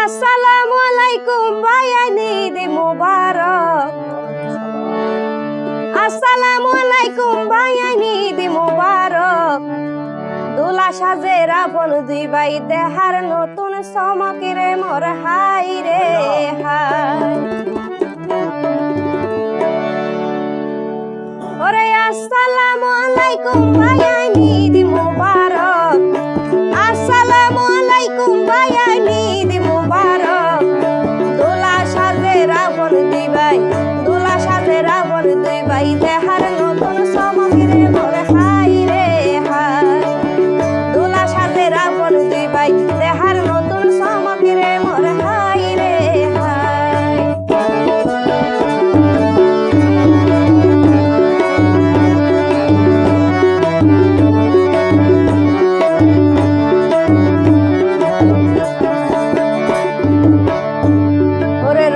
আসসালামু আলাইকুম ভাই ঈদ মুবারক। আসসালামু আলাইকুম ভাই ঈদ মুবারক। দোলা সাজে রাবণ দুই ভাই দেহার নতুন চমকেরে মোর হাই রে হাই। ওরে আসসালামু আলাইকুম ভাই ঈদ মুবারক। আসসালামু আলাইকুম ভাই ঈদ মুবারক। দোলা সাজে রাবণ দুই ভাই, দোলা সাজে রাবণ দুই ভাই দেহার নতুন চমকেরে মোর হাই রে হাই। দোলা সাজে রাবণ দুই ভাই দেহার নতুন চমকেরে মোর হাই রে হাই।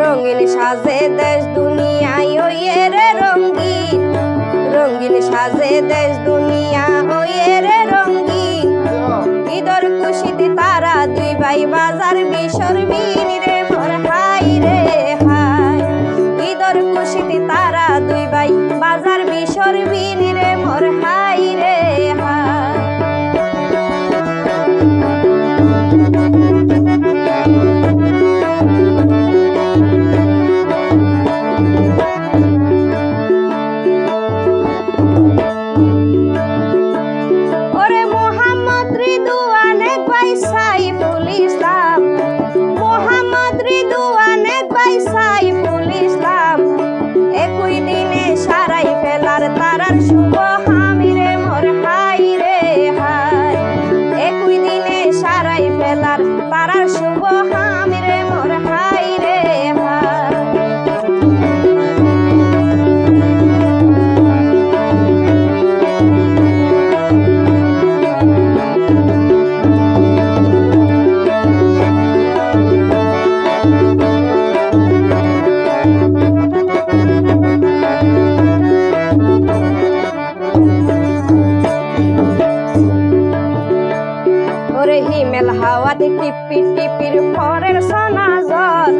রঙিন সাজে দেশ দুনিয়ায় ওয়ে রে রঙিন, রঙিন সাজে দেশ দুনিয়া ওয়ে রে রঙিন। ঈদর খুশিতে তারা দুই ভাই বাজার বিসর্বিন রে মোর হাই রে হাই। ঈদর খুশিতে তারা দুই ভাই বাজার বিসর্বিন রে মোর হাই রে হাই। সাইফুল ইসলাম, মোহাম্মদ রিদওয়ান ভাই সাইফুল ইসলাম। একই দিনে সারাই ফেলার তারার শুভ হামিরে মোর হাই রে হাই। একই দিনে সারাই ফেলার তারার শুভ হামিরে মোর হাই রে হাই। হিমেল হাওয়াতে টিপি টিপির পরের সোনা জ্বর,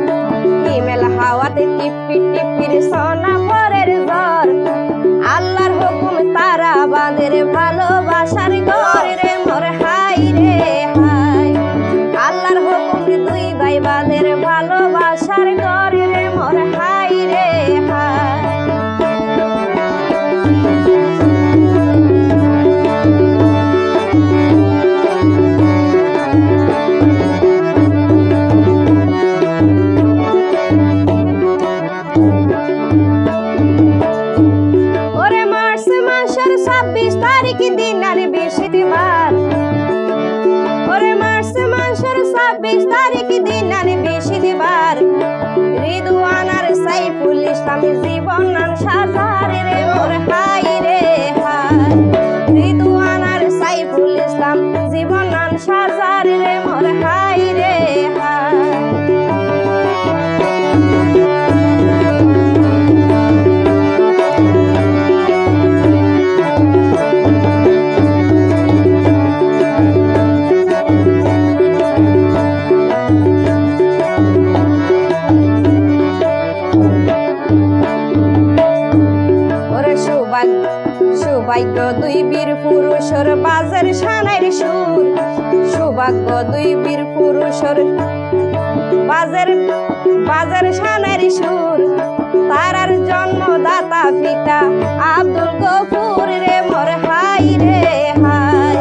হিমেল হাওয়াতে টিপি টিপির সোনা পরের জ্বর। আল্লাহর হুকুম তারা বাঁধের ভালোবাসার ঘর রে মোর হাই রে হাই। আল্লাহর হুকুম দুই ভাই বাঁধের ভালোবাসার ঘর রে মোর হাই রে হাই। ওরে মার্চ মাসের 26 তারিখ দিন আর বৃহস্পতিবার। ওরে মার্চ মাসের 26 তারিখ দিন আর বৃহস্পতিবার। রিদওয়ান আর সাইফুল ইসলাম জীবন সাজার রে মোর হাই রে হাই। রিদওয়ান আর সাইফুল ইসলাম জীবন সাজার রে মোর হাই রে হাই। সৌভাগ্য দুই বীর পুরুষের বাজার সানের সুর। সৌভাগ্য দুই বীর পুরুষের বাজার সানের সুর। তারার জন্মদাতা পিতা আব্দুল গফুর রে মোর হাই রে হাই।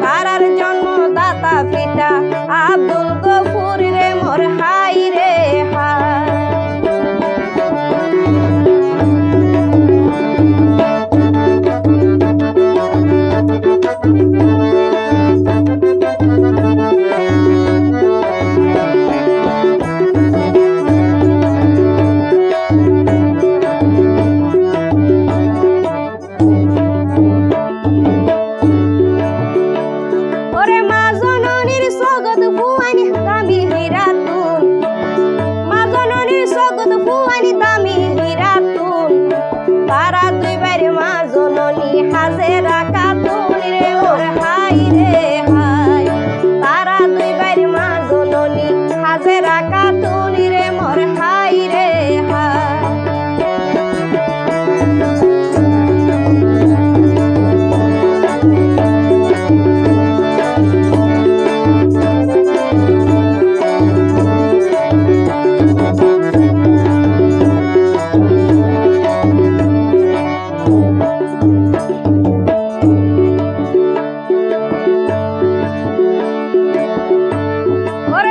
তারার জন্মদাতা পিতা আব্দুল গফুর রে মোর হাই রে হাই। ওরে মা জননীর চোখ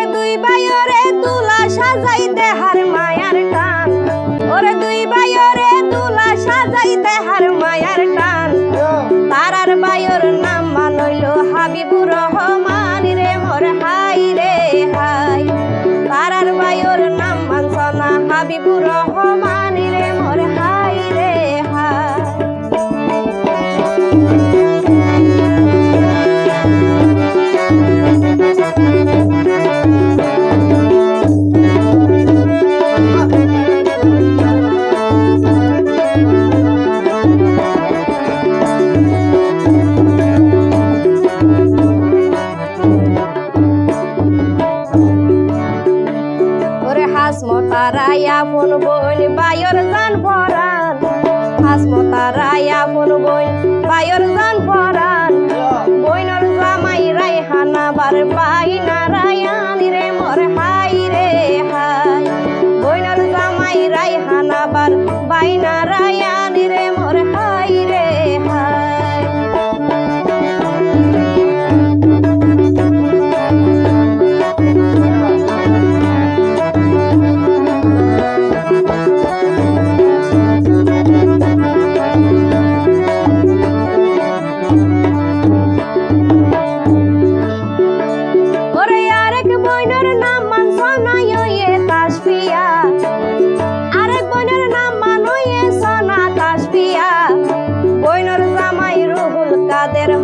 ওরে দুই ভাইরে দুলা সাজাইতে হার মায়ার টান, ওরে দুই ভাইরে দুলা সাজাইতে হার মায়ার টান। তারার ভাইয়ের নাম মানইল হাবিবুর রহমান রে মোর হাই রে হাই। তারার ভাইয়ের নাম মানছ না হাবিবুর রহমান রে মোর হাই রে হাই। হাসমতারাই আপন বোন বায়র জান পরান, হাসমতারাই আপন বোন বায়র জান পরান। বইনর জামাই রাইহানা বার বাই নারায়ণ রে মোর হাই রে হাই। বইনর জামাই রাইহানা বার বাই নারায়ণ রে মোর হাই রে হাই।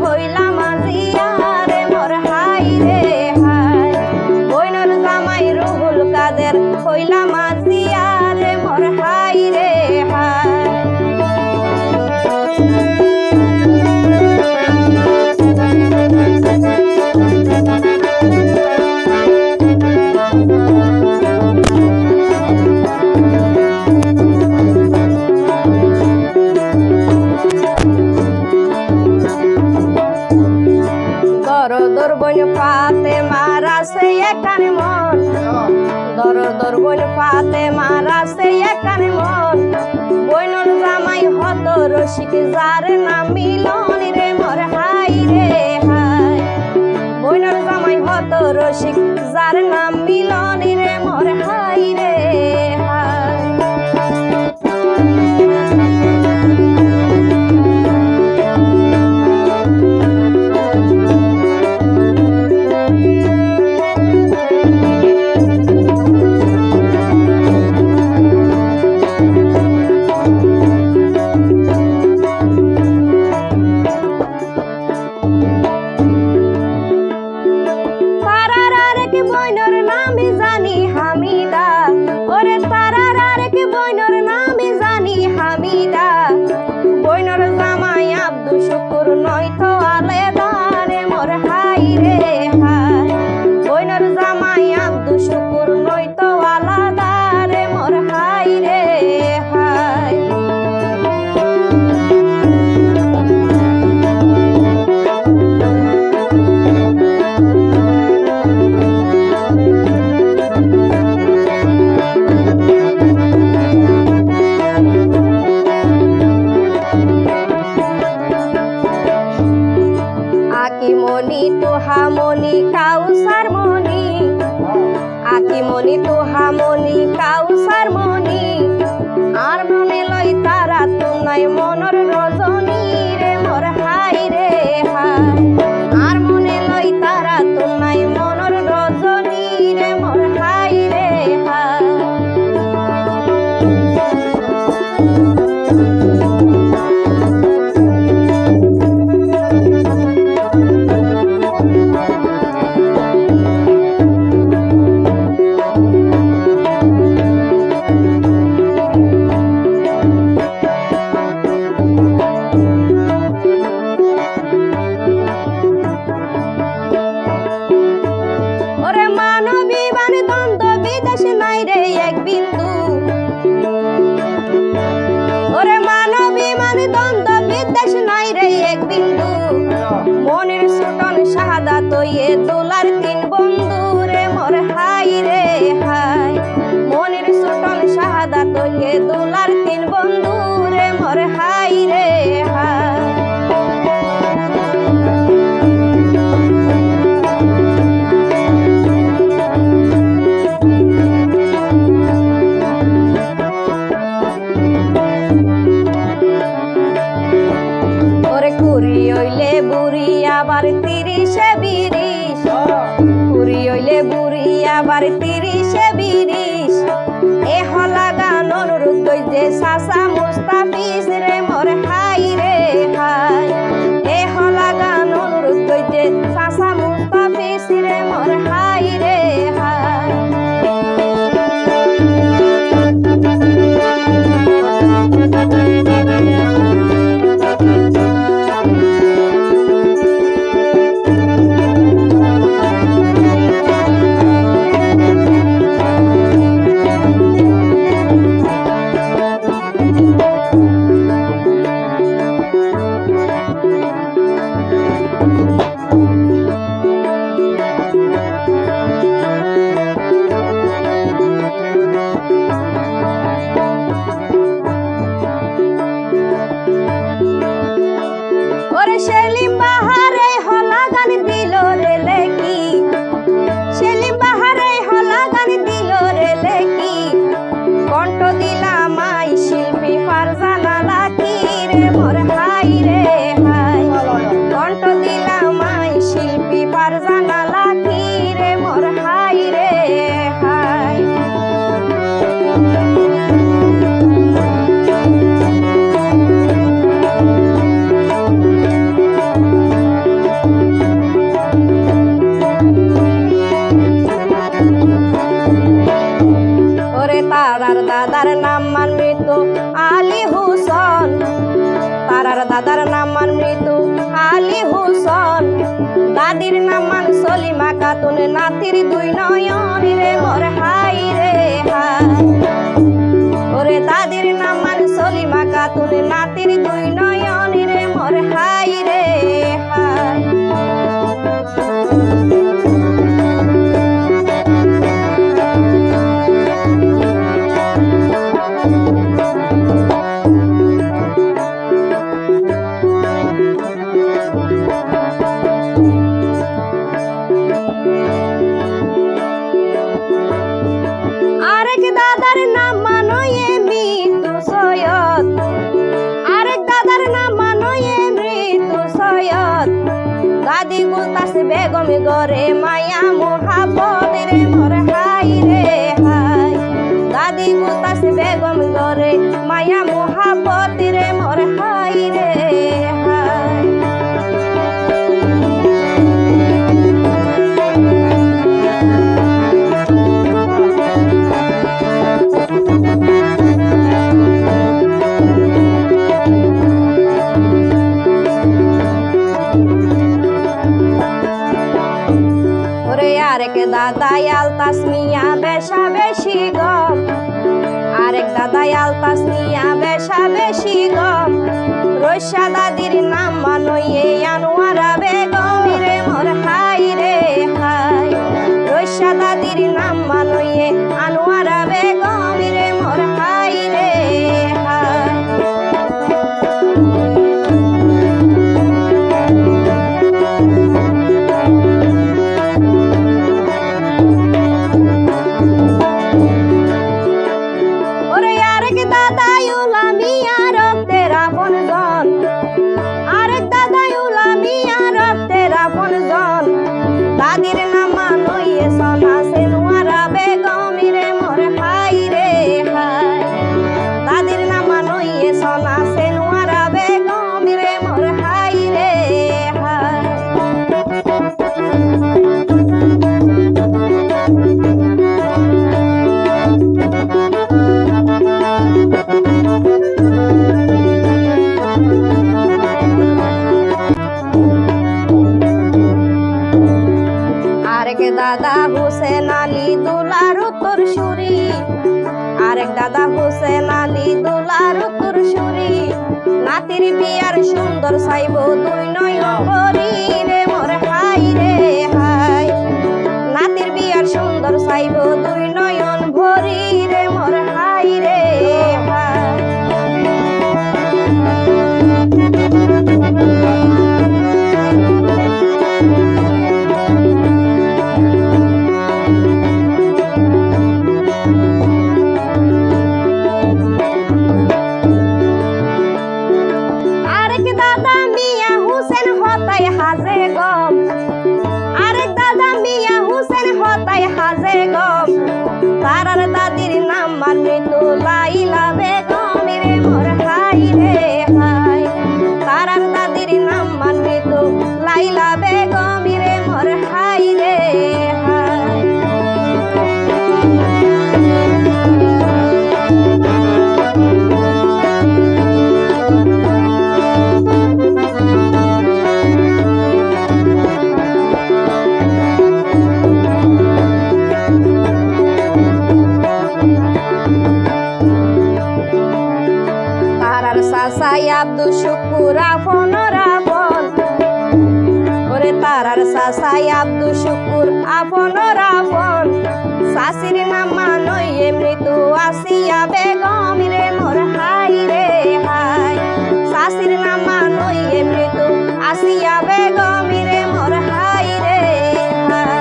হইলা মাজিয়া রে মোর হাই রে হাই। বইনর জামাই রুহুল কাদের হইলা মাজিয়া রে মোর হাই রে হাই। দরদর বইন পাতে মারাছে একান মন, দরদর বইন পাতে মারাছে একান মন। বইনর জামাই হত রসিক যার নাম মিলন রে মোর হাই রে হাই। বইনর জামাই হত রসিক যার নাম মিলন রে মোর হাই রে হাই। বইনর নামে জানি হামিদা, ওরে তারার আরেক বইনর নামে জানি হামিদা। বইনর জামাই আব্দুল শুকুর নয়তো আলেদা রে মোর হাই রে হাই। বইনর জামাই আব্দুল শুকুর নয়তো আলাদা রে মোর হাই রে হাই। আকিমনি তুহামনি কাউসার মনি, আকিমনি তুহামনি কাউসার মনি। আর মনে লই তারা তুনাই মনর রজনী রে মোর হাই রে হাই। আর মনে লই তারা তুনাই মনর রজনী রে মোর হাই রে হাই। তৈয়ে দোলার তিন বন্ধু রে মোর হাই রে হাই। মনের ছোটন শাহাদা তৈয়ে দোলার তিন বন্ধু রে মোর হাই রে হাই। এবার 30-এ 20 এ হলা গান অনুরোধ যে চাচা মুস্তাফিজ রে মোর হাই রে হাই এ হলা গান অনুরোধ যে চাচা মুস্তাফিজ রে মোর হাই রে হাই সেলিম বাহারে হলা গান দিল রে লেকি সেলিম বাহারে হলা গান দিল রে লেকি কণ্ঠ দিলাম আই শিল্পী ফারজানা লাকি রে মোর হাই রে হাই কণ্ঠ দিলাম আই শিল্পী ফারজানা লাকি রে মোর হাই রে হাই তারার দাদার নাম মান মৃত্যু আলী হুসন তারার দাদার নাম মান মৃত্যু আলী হুসন দাদির নাম মান সলিমা খাতুন নাতির 2 নয়ন রে মোর হাই রে হাই ওরে দাদির নাম মান সলিমা খাতুন নাতির 2 নয়ন রে মোর হাই রে হাই আরেক দাদার নাম মানয়ে মৃত্যু সৈয়দ আরেক দাদার নাম মানয়ে মৃত্যু সৈয়দ দাদি গুলতাস বেগম গরে মায়া মোহাব্বত রে মোর হাই রে হাই দাদি গুলতাস বেগম গরে মায়া মোহাব্বত রে মোর হাই রে হাই আরেক দাদা আলতাস মিয়া বেশা বেশি গম আরেক দাদা আলতাস মিয়া বেশা বেশি গম রৈশা দাদির নাম মানয়ে আনোয়ারা বেগম রে মোর হাই রে হাই রৈশা দাদির নাম মানয়ে আনোয়ারা বেগম রে মোর হাই রে হাই দাদির নাম মানয়ে সোনা সেনুয়ারা বেগম রে মোর হাই রে হাই দাদির নাম মানয়ে সোনা সেনুয়ারা বেগম রে মোর হাই রে হাই আরেক দাদা হুসেন আলী দুলার উত্তর সুরি আরেক দাদা হুসেন আলী দুলার উত্তর সুরি নাতির বিয়ার সুন্দর চাইব 2 নয়ন ভরি রে মোর হাই রে হাই নাতির বিয়ার সুন্দর চাইব 2 নয়ন ভরি রে মোর হাই রে হাই হাজে গম তারার দাদির নাম মানিত লাইলা বেগম রে মোর হাই রে হাই। তারার দাদির নাম মানিত লাইলা বেগম রে মোর হাই রে হাই। সাসাই আব্দুল শুকুর আপন রাপন ওরে তারার সাসাই আব্দুল শুকুর আপন রাপন। শাশির নাম মানই মৃত্যু আসিয়া বেগম রে মোর হাই রে হাই। শাশির নাম মানই মৃত্যু আসিয়া বেগম রে মোর হাই রে হাই।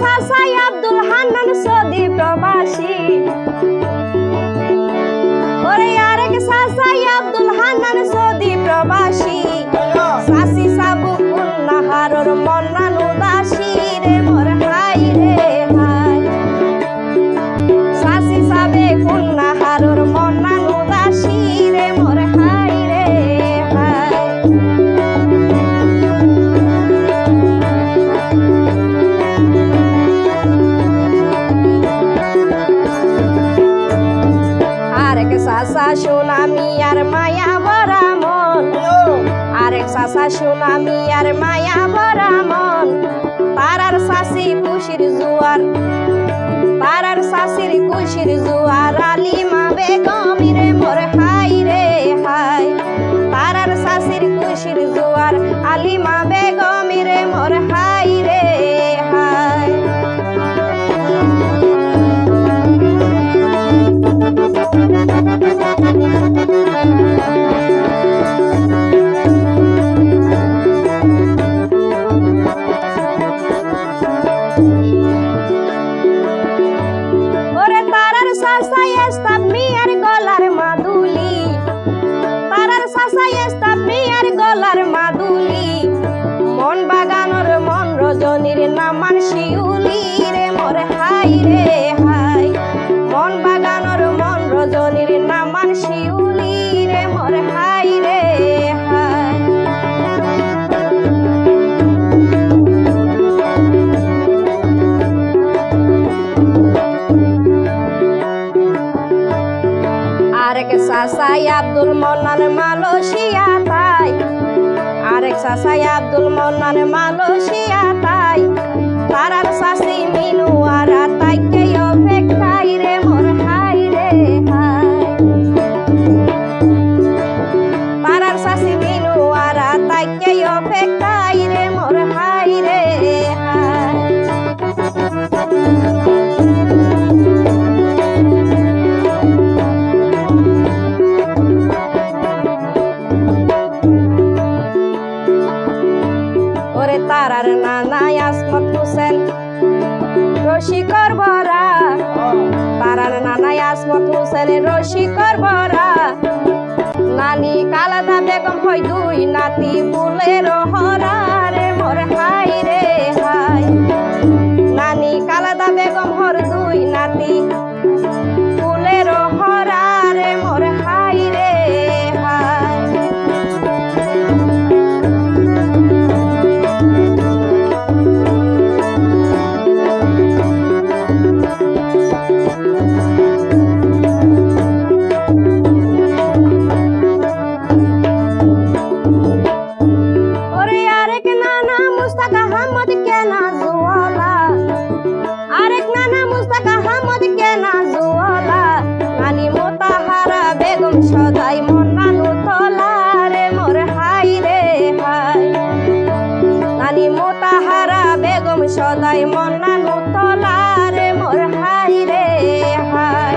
সাসাই আব্দুল হান্নান সৌদি প্রবাসী ওরে আরেক সাসাই আব্দুল হান্নান সৌদি প্রবাসী। শাশি সাবু কুন্নাহারর মন্নান উদাসী রে মোর হাই রে হাই। শাশি সাবে কুন্নাহারর মন্নান উদাসী রে মোর হাই রে হাই। সাসা সোনামি আর মায়া ভরা মন আরেক সাসা সোনামি আর মায়া ভরা মন। তারার শাশি খুশির জুয়ার তারার শাশির খুশির জুয়ার আলিমা বেগম রে মোর হাই রে হাই। তারার শাশির খুশির জুয়ার আলিমা বেগম রে মোর হাই রে হাই। ওরে তারার সাসাই স্তাব মিয়ার গলার মাদুলি তারার সাসাই স্তাব মিয়ার গলার মাদুলি। মন বাগানোর মন রজনীর নামান শিউলি রে মোর হাই রে হাই। মন বাগানোর মন রজনীর নামান শিউলি রে মোর হাই রে হাই। আরেক সাসাই আব্দুল মন্নান মালয়েশিয়া তাই আরেক সাসাই আব্দুল মন্নান মালয়েশিয়া তাই। তারার শাশি মিনু আর তাইকে অপেক্ষাই রে মোর হাই রে হাই। তারার শাশি মিনু আর তাইকে অপেক্ষাই রে মোর হাই রে হাই। ওরে তারার নানা আসমত হোসেন রশিকর বরা তারার নানা আসমত হোসেন রশিকর বরা। নানি কালাদা বেগম হয় দুই নাতি বুলের হরা রে মোর হাই রে হাই। নানি কালাদা বেগম হর দুই নাতি বুলের হরা রে মোর হাই রে হাই। সদাই মন্নানু তোলা রে মোর হাই রে হাই। নানি মোতাহারা বেগম সদাই মন্নানু তোলা রে মোর হাই রে হাই।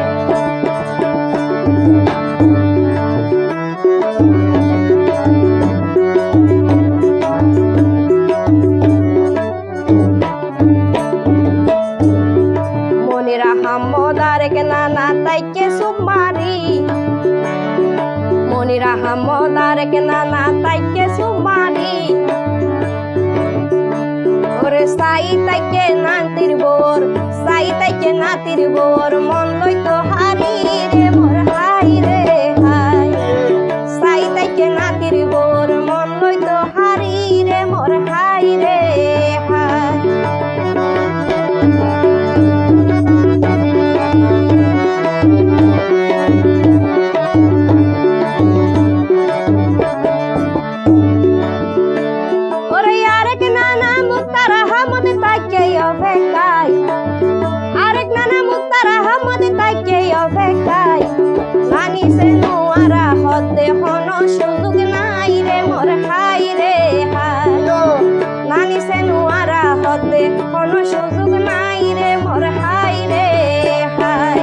হারি মনির আহমদ আরেক নানা তাইকে সুমারি ওরে সাই তাইকে নাতির বোর সাই তাইকে নাতির বোর মন লইতো হারি রে মোর হাই রে হাই সাই তাইকে নাতির বোর মন লইতো হারি রে মোর হাই রে হাই ওরে আরেক নানা মুক্তার আহমদ তাইকে অপেক্ষায় আরেক নানা মুক্তার আহমদ তাইকে অপেক্ষায় নানি সে নোয়ারা হতে হন সুযোগ নাই রে মোর হাই রে হাই নানি সে নোয়ারা হতে হন সুযোগ নাই রে মোর হাই রে হাই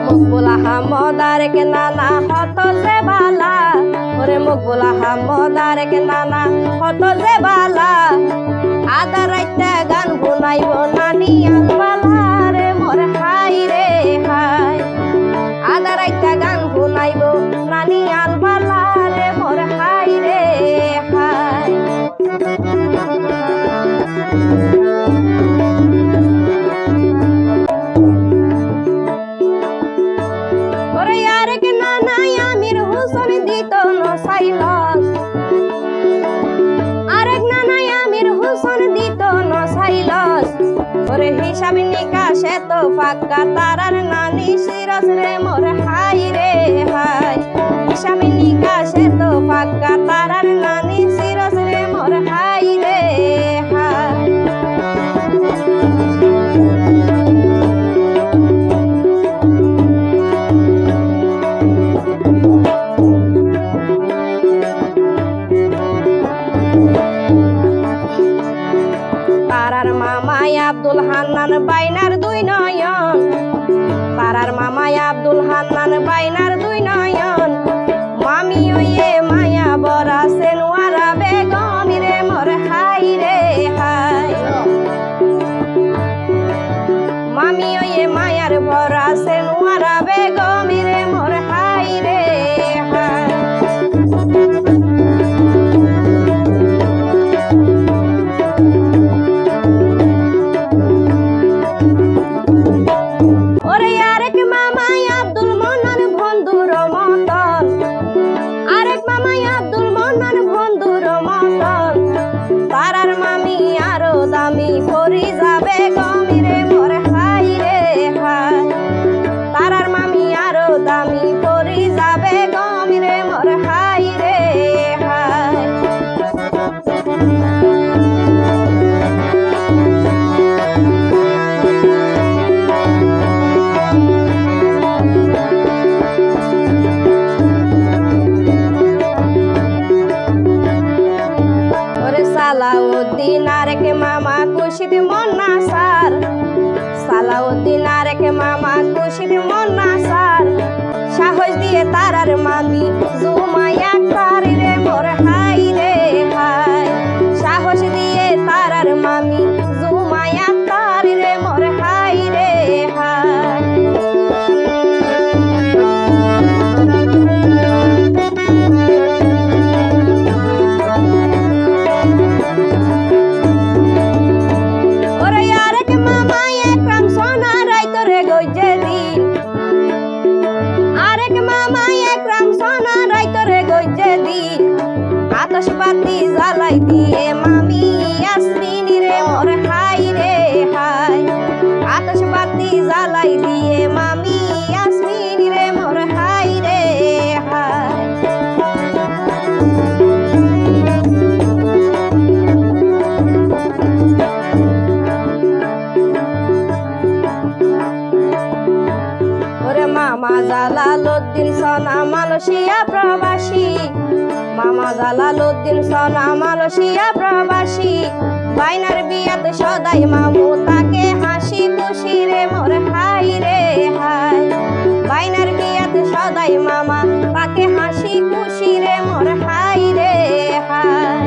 মকবুল আহমদ আরেক নানা হত যে বালা ওরে মকবুল আহমদ আরেক নানা হত যে বালা আদা রাইতে গান গুনাইব নানি আলবালা রে মোর হাই রে হাই আদা রাইতে গান গুনাইব নানি আলবালা রে মোর হাই রে হাই ওরে আরেক নানা আমির হোসেন দিত নসাইলস আরেক নানা আমির হোসেন দিত নসাইলস ওরে হিসাব নিকাশে তো ফাঁকা তারার নানি সিরস রে মোর হাই রে হাই হিসাব নিকাশে তো ফাঁকা তারার নানি সিরস রে মোর হাই রে হাই তারার মামাই আব্দুল হান্নান বাইনার দুই নয়ন তারার মামাই আব্দুল হান্নান বাইনার দুই নয়ন মামি ওয়ে মায়া বরা সেনওয়ারা বেগম রে মোর হাই রে হাই মামি ওয়ে মায়ার বরা সেনওয়ারা বেগম রে মোর হাই রে হাই ওরে আরেক মামাই আব্দুল মন্নান বন্ধুর মতন আরেক মামাই আব্দুল মন্নান বন্ধুর মতন তারার মামি আরো দামি পরি যাবে গমিরে মোর হাই রে হাই তারার মামি আরো দামি পরি যাবে গমিরে মোর হাই রে হাই সালাউদ্দিন আরেক মামা খুশিদ মন্না সার সালাউদ্দিন আরেক মামা খুশিদ মন্না সার সাহস দিয়ে তারার মামি জুমাইয়া কারি রে মোর হাই রে হাই সাহস দিয়ে তারার মামি জুমাইয়া কারি রে মোর হাই রে হাই আতশবাতি জ্বালাই দিয়ে মামি ইয়াসমিন রে মোর হাই রে হাই আতশবাতি জ্বালাই দিয়ে মামি ইয়াসমিন রে মোর হাই রে হাই ওরে মামা জালালউদ্দিন সোনা মালয়েশিয়া প্রবাসী মামা জালালউদ্দিন সোনা মালয়েশিয়া প্রবাসী বাইনার বিয়াতে সদাই মামু তাকে হাসি খুশি রে মোর হাই রে হাই বাইনার বিয়াতে সদাই মামা তাকে হাসি খুশি রে মোর হাই রে হাই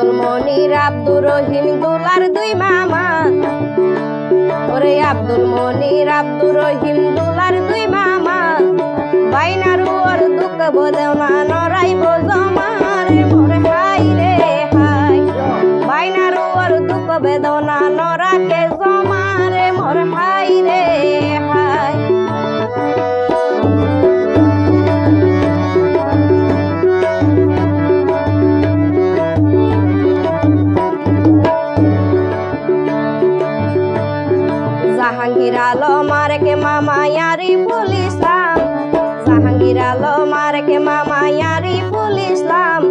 আব্দুল মনির আব্দুর রহিম দুলার দুই মামা ওরে আব্দুল মনির আব্দুর রহিম দুলার দুই মামা বাইনার ওর দুঃখ বোঝেও না নরাইব জমারে মোর হাই রে হাই বাইনার ওর দুঃখ বেদনা নরাকে জমারে মোর হাই রে হাই জাহাঙ্গীর আলম আরেকে মামা আরিফুল ইসলাম জাহাঙ্গীর আলম আরেকে মামা আরিফুল ইসলাম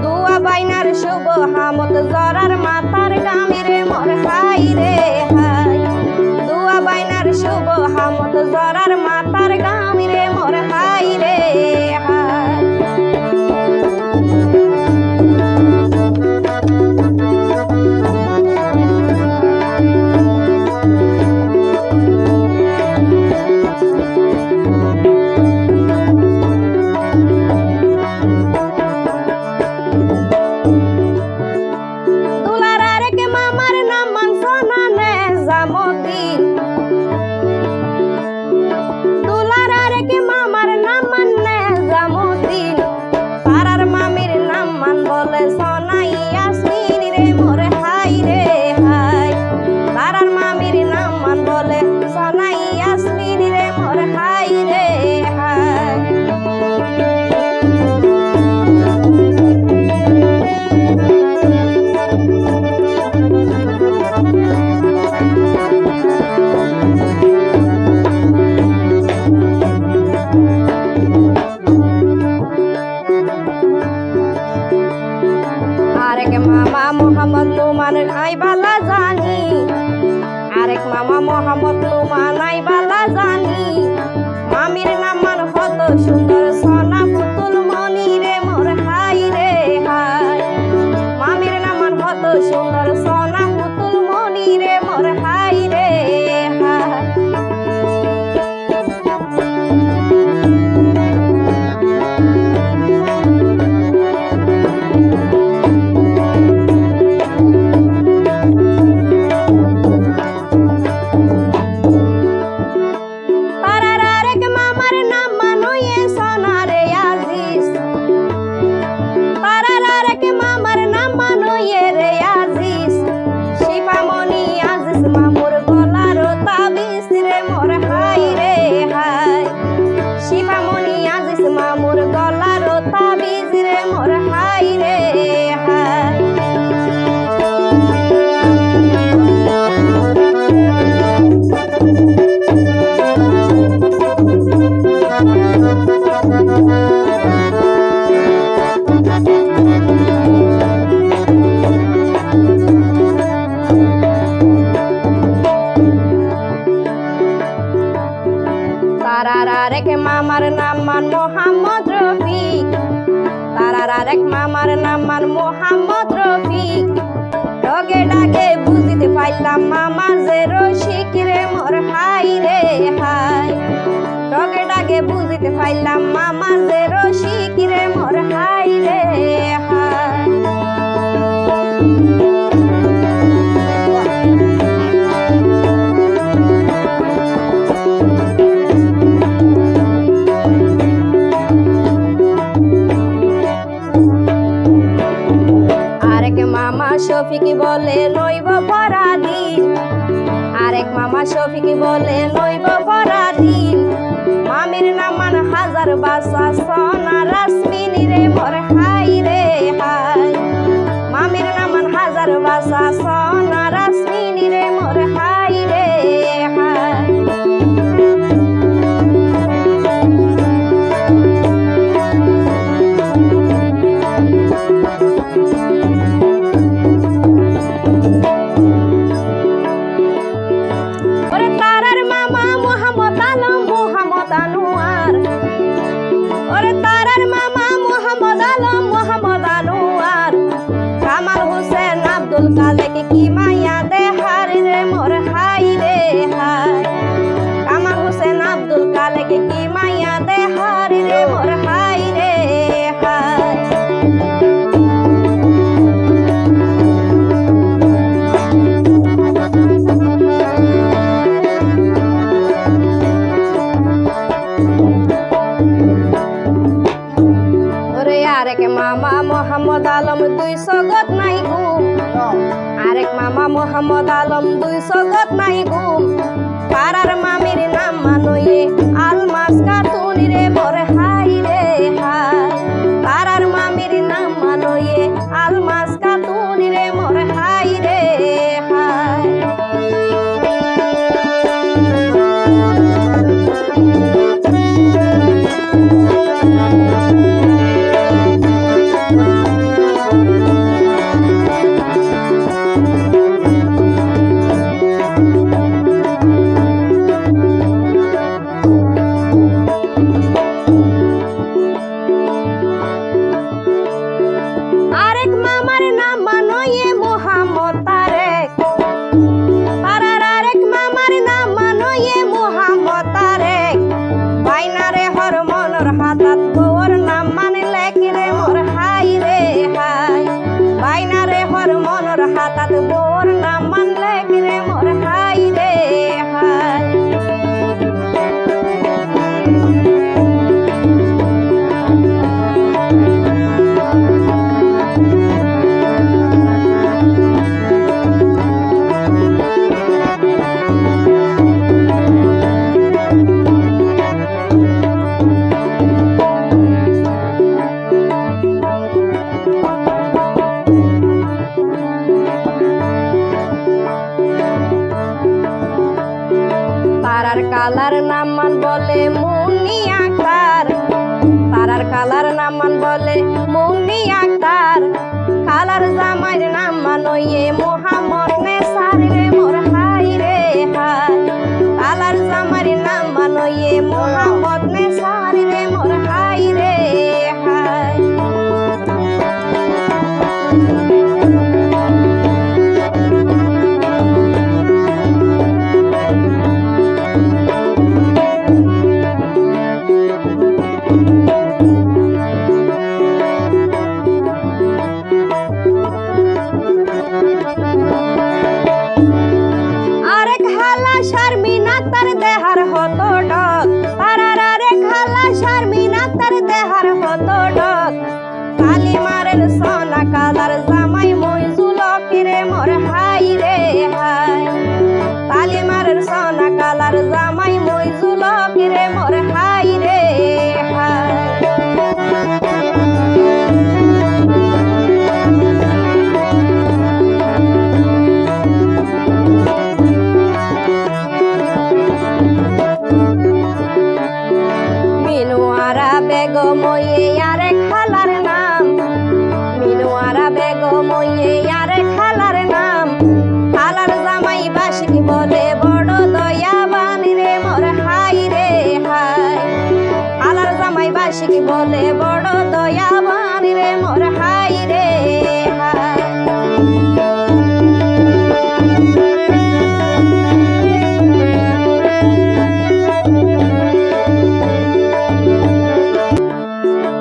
দুয়া বাইনার শুভ হামত জরার মাতার গামিরে মোর হাই রে হাই দুয়া বাইনার শুভ হামত জরার মাতার গামিরে মোর হাই রে হাই মোহাম্মদ নুমান আই বালা জানি আরেক মামা মোহাম্মদ নুমান আই বালা জানি মামির নামান কত সুন্দর সোনা পুতুল মনি রে মোর হাই রে হাই মামির নামান কত সুন্দর সোনা পুতুল মনি রে মোর হাই রে হাই মামুর গলার তাবিজ রে মোর হাই রে হাই তারার আরেক মামার নাম মান মোহাম্মদ রফিক তারার আরেক মামার নাম মান মোহাম্মদ রফিক ডগে ডাকে বুঝিতে পাইলাম মামা যে রসিক রে মোর হাই রে হাই ডগে ডাকে বুঝিতে পাইলাম মামা যে রসিক রে মোর হাই রে হাই শফিকি বলে নইব পরাধীন আরেক মামা শফিকি বলে নইব পরাধীন মামির নামান হাজার বাসা সোনা রাসমিনী রে মোর হাই রে হাই মামির নামান হাজার বাসা সোনা রাসমিনী রে মোর হাই রে হাই কালে কি মায়া দে হারি রে মোর হাই রে হাই কামাল হোসেন আব্দুল কালে কি মায়া দে হারি রে মোর হাই রে হাই আরেক মামা মোহাম্মদ আলম 200 গত নাই ঘুম আরেক মামা মোহাম্মদ আলম 200 গত নাই ঘুম পাড়ার মামির নাম মানয়ে আলমাস কাতুন রে মোর হাই রে হাই পাড়ার মামির নাম মানয়ে আলমাস কাতুন রে মোর হাই রে হাই আরেক মামার নাম মানয়ে মোহাম্মদ তারেক পাড়ার আরেক মামার নাম মানয়ে মোহাম্মদ তারেক বাইনারে হর মনর হাতাত বউর নাম মানলে কিরে মোর হাই রে হাই বাইনারে হর মনর হাতাত বউর নাম মানলে কিরে মোর হাই রে হাই পাড়ার কালার নাম মান বলে মুন্নি আক্তার পাড়ার কালার নাম মান বলে মুন্নি আক্তার কালার জামাইর নাম মানয়ে মোহাম্মদ নেসার রে মোর হাই রে হাই কালার জামাইর নাম মানয়ে মোহাম্মদ নেসার রে মোর হাই রে হাই আরেক হালা শারমিন আক্তার দেহার হতো ডক পাড়ার আরেক হালা শারমিন আক্তার দেহার হতো ডক কালিমারের সোনা কালার জামাই মইজুল কিরে মোর হাই রে হাই কালিমারের সোনা কালার জামাই মইজুল কিরে মোর হাই রে হাই মিনুয়ারা বেগম আরেক খালার নাম মিনুয়ারা বেগম আরেক খালার নাম খালার জামাই বাসি বলে বড় দয়াবান রে মোর হাই রে হাই খালার জামাই বাসি বলে বড় দয়াবান রে মোর হাই রে হাই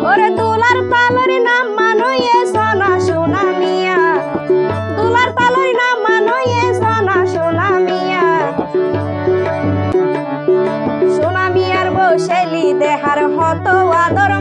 ওরে দুলার তালর নাম মানয়ে সোনা সোনা মিয়া দুলার তালর নাম মানয়ে সোনা সোনা মিয়া সোনা মিয়ার বসেলি দেহার হতো আদর